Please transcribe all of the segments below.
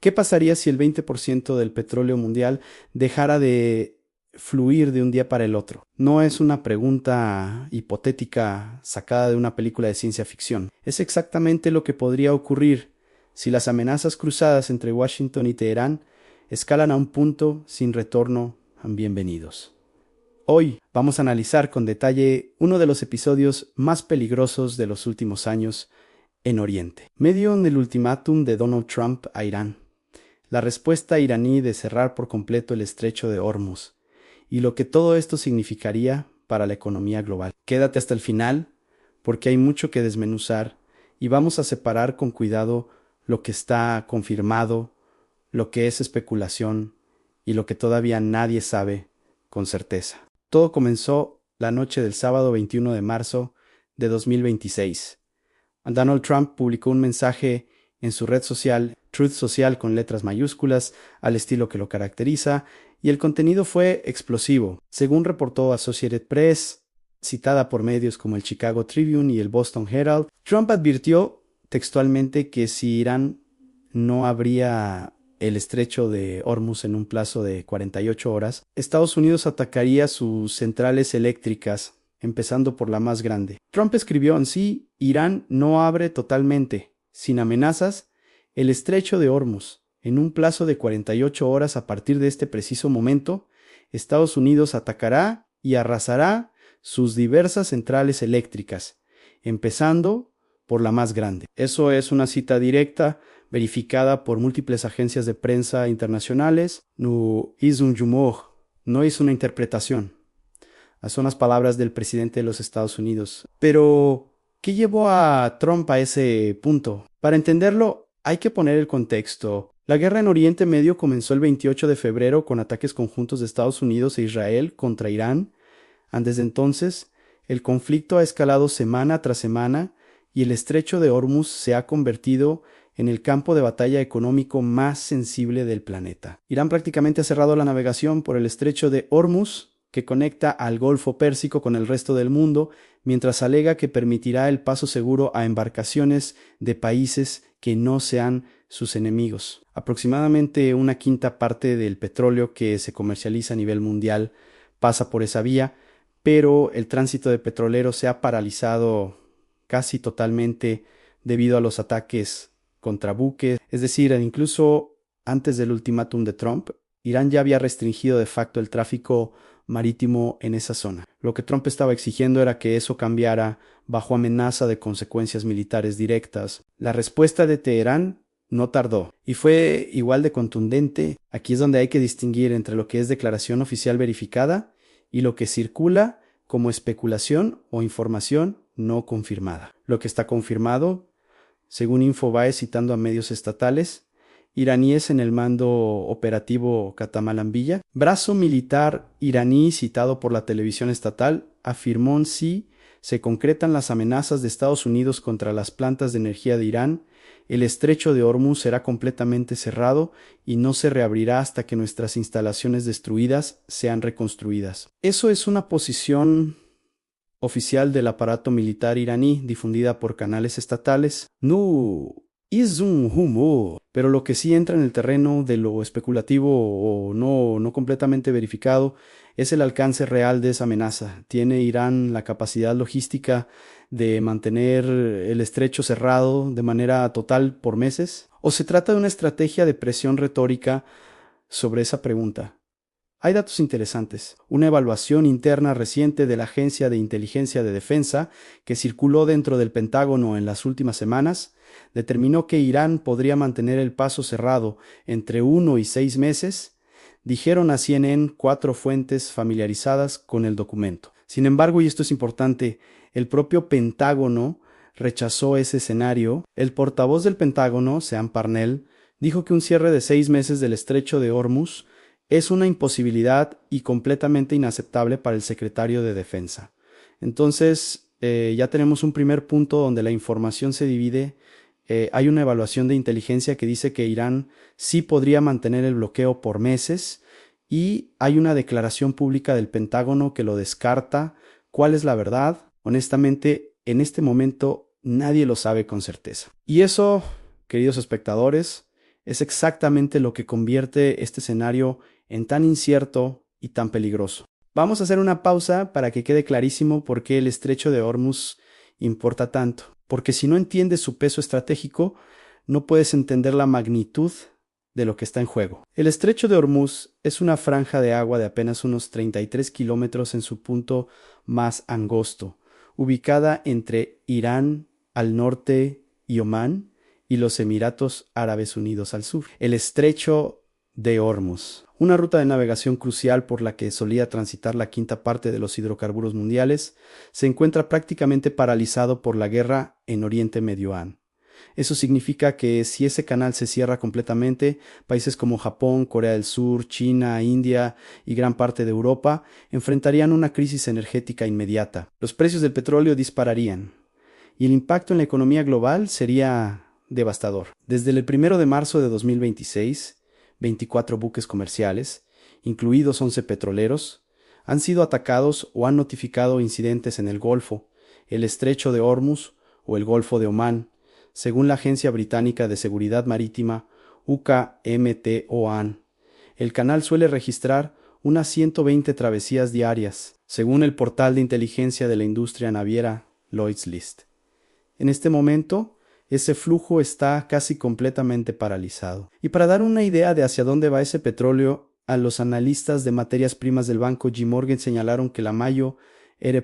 ¿Qué pasaría si el 20% del petróleo mundial dejara de fluir de un día para el otro? No es una pregunta hipotética sacada de una película de ciencia ficción. Es exactamente lo que podría ocurrir si las amenazas cruzadas entre Washington y Teherán escalan a un punto sin retorno. Bienvenidos. Hoy vamos a analizar con detalle uno de los episodios más peligrosos de los últimos años en Oriente. Medio en el ultimátum de Donald Trump a Irán, la respuesta iraní de cerrar por completo el estrecho de Hormuz y lo que todo esto significaría para la economía global. Quédate hasta el final porque hay mucho que desmenuzar y vamos a separar con cuidado lo que está confirmado, lo que es especulación y lo que todavía nadie sabe con certeza. Todo comenzó la noche del sábado 21 de marzo de 2026. Donald Trump publicó un mensaje en su red social, Truth Social con letras mayúsculas, al estilo que lo caracteriza, y el contenido fue explosivo. Según reportó Associated Press, citada por medios como el Chicago Tribune y el Boston Herald, Trump advirtió textualmente que si Irán no abría el estrecho de Hormuz en un plazo de 48 horas, Estados Unidos atacaría sus centrales eléctricas, empezando por la más grande. Trump escribió en sí: Irán no abre totalmente, sin amenazas, el estrecho de Hormuz. En un plazo de 48 horas a partir de este preciso momento, Estados Unidos atacará y arrasará sus diversas centrales eléctricas, empezando por la más grande. Eso es una cita directa, verificada por múltiples agencias de prensa internacionales. No es un rumor, no es una interpretación. Son las palabras del presidente de los Estados Unidos. Pero, ¿qué llevó a Trump a ese punto? Para entenderlo, hay que poner el contexto. La guerra en Oriente Medio comenzó el 28 de febrero con ataques conjuntos de Estados Unidos e Israel contra Irán. Desde entonces, el conflicto ha escalado semana tras semana y el estrecho de Hormuz se ha convertido en el campo de batalla económico más sensible del planeta. Irán prácticamente ha cerrado la navegación por el estrecho de Hormuz, que conecta al Golfo Pérsico con el resto del mundo, mientras alega que permitirá el paso seguro a embarcaciones de países que no sean sus enemigos. Aproximadamente una quinta parte del petróleo que se comercializa a nivel mundial pasa por esa vía, pero el tránsito de petroleros se ha paralizado casi totalmente debido a los ataques contra buques. Es decir, incluso antes del ultimátum de Trump, Irán ya había restringido de facto el tráfico marítimo en esa zona. Lo que Trump estaba exigiendo era que eso cambiara bajo amenaza de consecuencias militares directas. La respuesta de Teherán no tardó y fue igual de contundente. Aquí es donde hay que distinguir entre lo que es declaración oficial verificada y lo que circula como especulación o información no confirmada. Lo que está confirmado, según Infobae citando a medios estatales, iraníes en el mando operativo Katamalanvilla, brazo militar iraní citado por la televisión estatal, afirmó si se concretan las amenazas de Estados Unidos contra las plantas de energía de Irán, el estrecho de Hormuz será completamente cerrado y no se reabrirá hasta que nuestras instalaciones destruidas sean reconstruidas. Eso es una posición oficial del aparato militar iraní difundida por canales estatales. No es un rumor, pero lo que sí entra en el terreno de lo especulativo o no completamente verificado es el alcance real de esa amenaza. ¿Tiene Irán la capacidad logística de mantener el estrecho cerrado de manera total por meses? ¿O se trata de una estrategia de presión retórica sobre esa pregunta? Hay datos interesantes. Una evaluación interna reciente de la Agencia de Inteligencia de Defensa, que circuló dentro del Pentágono en las últimas semanas, determinó que Irán podría mantener el paso cerrado entre 1 y 6 meses, dijeron a CNN 4 fuentes familiarizadas con el documento. Sin embargo, y esto es importante, el propio Pentágono rechazó ese escenario. El portavoz del Pentágono, Sean Parnell, dijo que un cierre de 6 meses del estrecho de Hormuz es una imposibilidad y completamente inaceptable para el secretario de Defensa. Entonces, ya tenemos un primer punto donde la información se divide. Hay una evaluación de inteligencia que dice que Irán sí podría mantener el bloqueo por meses y hay una declaración pública del Pentágono que lo descarta. ¿Cuál es la verdad? Honestamente, en este momento nadie lo sabe con certeza. Y eso, queridos espectadores, Es exactamente lo que convierte este escenario en tan incierto y tan peligroso. Vamos a hacer una pausa para que quede clarísimo por qué el estrecho de Hormuz importa tanto. Porque si no entiendes su peso estratégico, no puedes entender la magnitud de lo que está en juego. El estrecho de Hormuz es una franja de agua de apenas unos 33 kilómetros en su punto más angosto, ubicada entre Irán al norte y Omán y los Emiratos Árabes Unidos al sur. El estrecho de Hormuz, una ruta de navegación crucial por la que solía transitar la quinta parte de los hidrocarburos mundiales, se encuentra prácticamente paralizado por la guerra en Oriente Medio. Eso significa que si ese canal se cierra completamente, países como Japón, Corea del Sur, China, India y gran parte de Europa enfrentarían una crisis energética inmediata. Los precios del petróleo dispararían y el impacto en la economía global sería devastador. Desde el 1 de marzo de 2026, 24 buques comerciales, incluidos 11 petroleros, han sido atacados o han notificado incidentes en el Golfo, el Estrecho de Hormuz o el Golfo de Omán, según la Agencia Británica de Seguridad Marítima UKMTOAN. El canal suele registrar unas 120 travesías diarias, según el portal de inteligencia de la industria naviera Lloyd's List. En este momento, ese flujo está casi completamente paralizado. Y para dar una idea de hacia dónde va ese petróleo, a los analistas de materias primas del banco J. Morgan señalaron que la mayor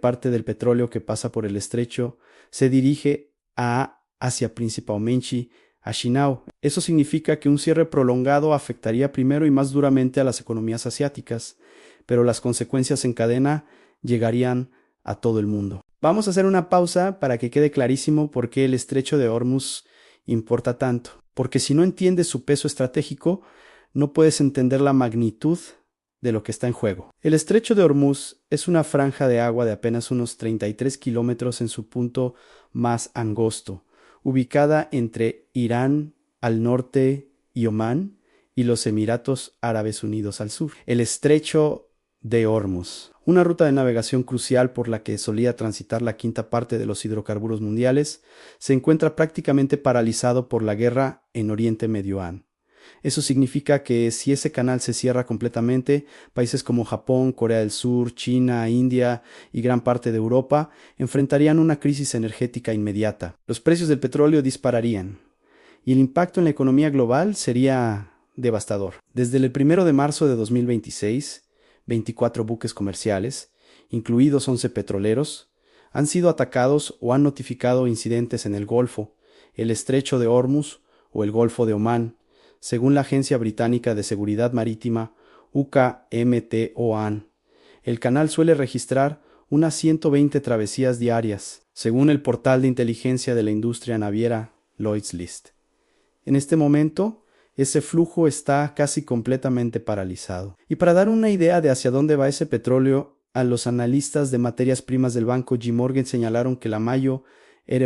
parte del petróleo que pasa por el estrecho se dirige a Asia, principalmente a China. Eso significa que un cierre prolongado afectaría primero y más duramente a las economías asiáticas, pero las consecuencias en cadena llegarían a todo el mundo. Vamos a hacer una pausa para que quede clarísimo por qué el estrecho de Hormuz importa tanto. Porque si no entiendes su peso estratégico, no puedes entender la magnitud de lo que está en juego. El estrecho de Hormuz es una franja de agua de apenas unos 33 kilómetros en su punto más angosto, ubicada entre Irán al norte y Omán y los Emiratos Árabes Unidos al sur. El estrecho de Hormuz, una ruta de navegación crucial por la que solía transitar la quinta parte de los hidrocarburos mundiales, se encuentra prácticamente paralizado por la guerra en Oriente Medio. Eso significa que si ese canal se cierra completamente, países como Japón, Corea del Sur, China, India y gran parte de Europa enfrentarían una crisis energética inmediata. Los precios del petróleo dispararían y el impacto en la economía global sería devastador. Desde el 1 de marzo de 2026, 24 buques comerciales, incluidos 11 petroleros, han sido atacados o han notificado incidentes en el Golfo, el Estrecho de Hormuz o el Golfo de Omán, según la Agencia Británica de Seguridad Marítima UKMTOAN. El canal suele registrar unas 120 travesías diarias, según el portal de inteligencia de la industria naviera Lloyd's List. En este momento, ese flujo está casi completamente paralizado. Y para dar una idea de hacia dónde va ese petróleo, a los analistas de materias primas del banco J. Morgan señalaron que la mayor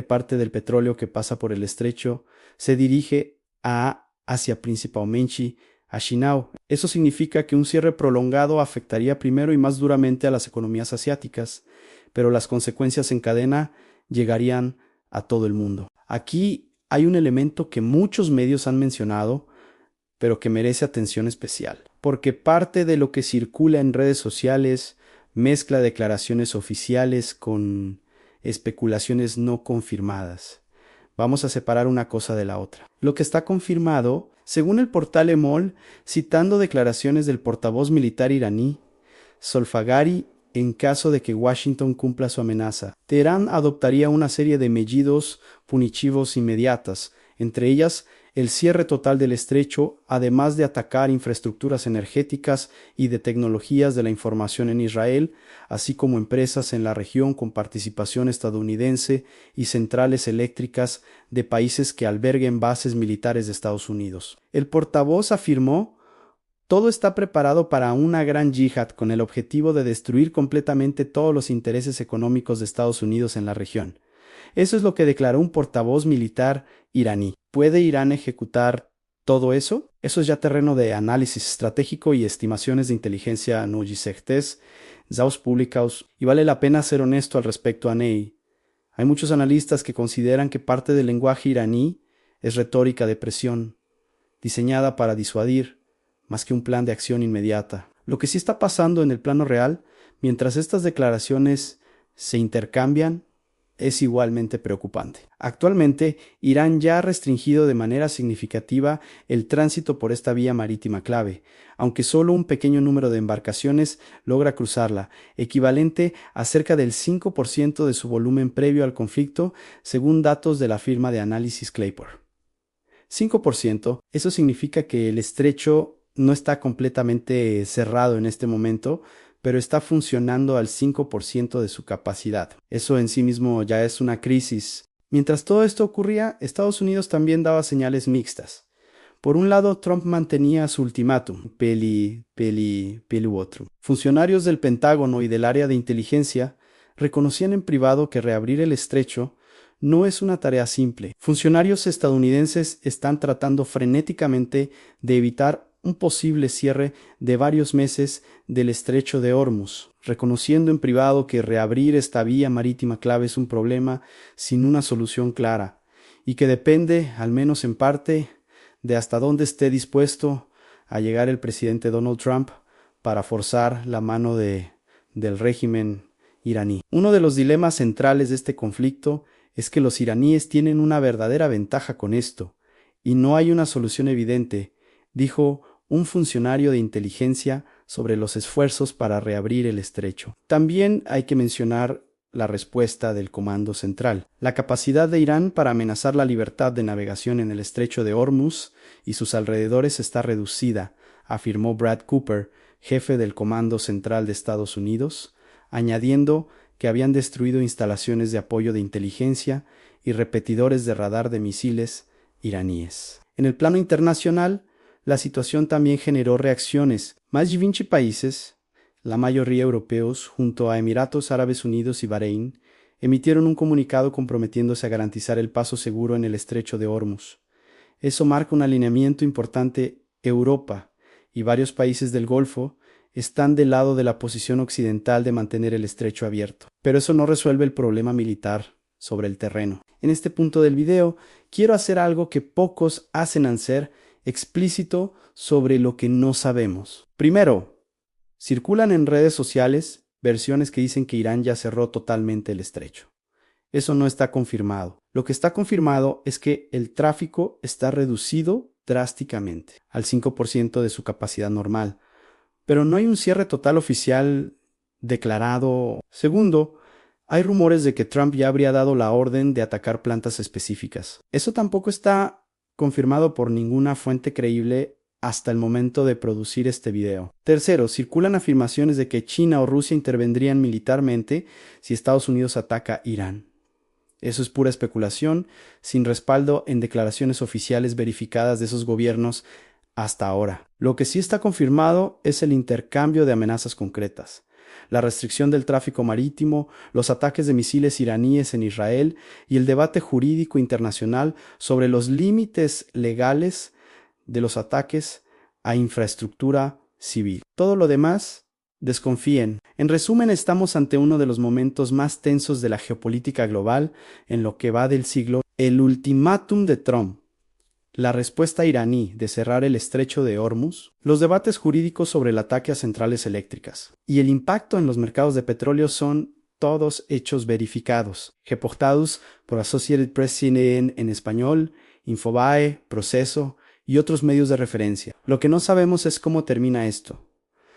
parte del petróleo que pasa por el estrecho se dirige a Asia, principalmente a China. Eso significa que un cierre prolongado afectaría primero y más duramente a las economías asiáticas, pero las consecuencias en cadena llegarían a todo el mundo. Aquí hay un elemento que muchos medios han mencionado, pero que merece atención especial, porque parte de lo que circula en redes sociales mezcla declaraciones oficiales con especulaciones no confirmadas. Vamos a separar una cosa de la otra. Lo que está confirmado, según el portal EMOL, citando declaraciones del portavoz militar iraní, Solfagari, en caso de que Washington cumpla su amenaza, Teherán adoptaría una serie de medidas punitivas inmediatas, entre ellas el cierre total del estrecho, además de atacar infraestructuras energéticas y de tecnologías de la información en Israel, así como empresas en la región con participación estadounidense y centrales eléctricas de países que alberguen bases militares de Estados Unidos. El portavoz afirmó: todo está preparado para una gran yihad con el objetivo de destruir completamente todos los intereses económicos de Estados Unidos en la región. Eso es lo que declaró un portavoz militar iraní. ¿Puede Irán ejecutar todo eso? Eso es ya terreno de análisis estratégico y estimaciones de inteligencia no certezas, zaus publicados, y vale la pena ser honesto al respecto a Ney. Hay muchos analistas que consideran que parte del lenguaje iraní es retórica de presión. diseñada para disuadir, más que un plan de acción inmediata. Lo que sí está pasando en el plano real, mientras estas declaraciones se intercambian, es igualmente preocupante. Actualmente, Irán ya ha restringido de manera significativa el tránsito por esta vía marítima clave, aunque solo un pequeño número de embarcaciones logra cruzarla, equivalente a cerca del 5% de su volumen previo al conflicto, según datos de la firma de análisis Clapper. 5%, eso significa que el estrecho no está completamente cerrado en este momento, pero está funcionando al 5% de su capacidad. Eso en sí mismo ya es una crisis. Mientras todo esto ocurría, Estados Unidos también daba señales mixtas. Por un lado, Trump mantenía su ultimátum, peli u otro. Funcionarios del Pentágono y del área de inteligencia reconocían en privado que reabrir el estrecho no es una tarea simple. Funcionarios estadounidenses están tratando frenéticamente de evitar un posible cierre de varios meses del estrecho de Hormuz, reconociendo en privado que reabrir esta vía marítima clave es un problema sin una solución clara, y que depende, al menos en parte, de hasta dónde esté dispuesto a llegar el presidente Donald Trump para forzar la mano del régimen iraní. Uno de los dilemas centrales de este conflicto es que los iraníes tienen una verdadera ventaja con esto, y no hay una solución evidente, dijo un funcionario de inteligencia sobre los esfuerzos para reabrir el estrecho. También hay que mencionar la respuesta del Comando Central. La capacidad de Irán para amenazar la libertad de navegación en el estrecho de Hormuz y sus alrededores está reducida, afirmó Brad Cooper, jefe del Comando Central de Estados Unidos, añadiendo que habían destruido instalaciones de apoyo de inteligencia y repetidores de radar de misiles iraníes. En el plano internacional, la situación también generó reacciones. Más de 20 países, la mayoría europeos, junto a Emiratos Árabes Unidos y Bahrein, emitieron un comunicado comprometiéndose a garantizar el paso seguro en el estrecho de Hormuz. Eso marca un alineamiento importante. Europa y varios países del Golfo están del lado de la posición occidental de mantener el estrecho abierto. Pero eso no resuelve el problema militar sobre el terreno. En este punto del video, quiero hacer algo que pocos hacen hacer explícito sobre lo que no sabemos. Primero, circulan en redes sociales versiones que dicen que Irán ya cerró totalmente el estrecho. Eso no está confirmado. Lo que está confirmado es que el tráfico está reducido drásticamente, al 5% de su capacidad normal, pero no hay un cierre total oficial declarado. Segundo, hay rumores de que Trump ya habría dado la orden de atacar plantas específicas. Eso tampoco está confirmado por ninguna fuente creíble hasta el momento de producir este video. Tercero, circulan afirmaciones de que China o Rusia intervendrían militarmente si Estados Unidos ataca Irán. Eso es pura especulación, sin respaldo en declaraciones oficiales verificadas de esos gobiernos hasta ahora. Lo que sí está confirmado es el intercambio de amenazas concretas, la restricción del tráfico marítimo, los ataques de misiles iraníes en Israel y el debate jurídico internacional sobre los límites legales de los ataques a infraestructura civil. Todo lo demás, desconfíen. En resumen, estamos ante uno de los momentos más tensos de la geopolítica global en lo que va del siglo. El ultimátum de Trump, la respuesta iraní de cerrar el estrecho de Hormuz, los debates jurídicos sobre el ataque a centrales eléctricas y el impacto en los mercados de petróleo son todos hechos verificados, reportados por Associated Press CNN en español, Infobae, Proceso y otros medios de referencia. Lo que no sabemos es cómo termina esto.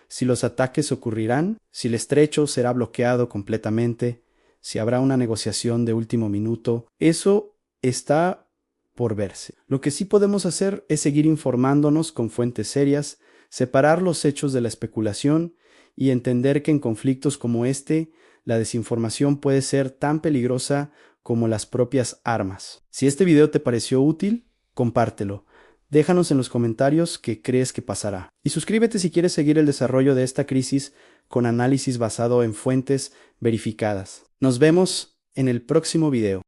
Si los ataques ocurrirán, si el estrecho será bloqueado completamente, si habrá una negociación de último minuto, eso está por verse. Lo que sí podemos hacer es seguir informándonos con fuentes serias, separar los hechos de la especulación y entender que en conflictos como este, la desinformación puede ser tan peligrosa como las propias armas. Si este video te pareció útil, compártelo. Déjanos en los comentarios qué crees que pasará. Y suscríbete si quieres seguir el desarrollo de esta crisis con análisis basado en fuentes verificadas. Nos vemos en el próximo video.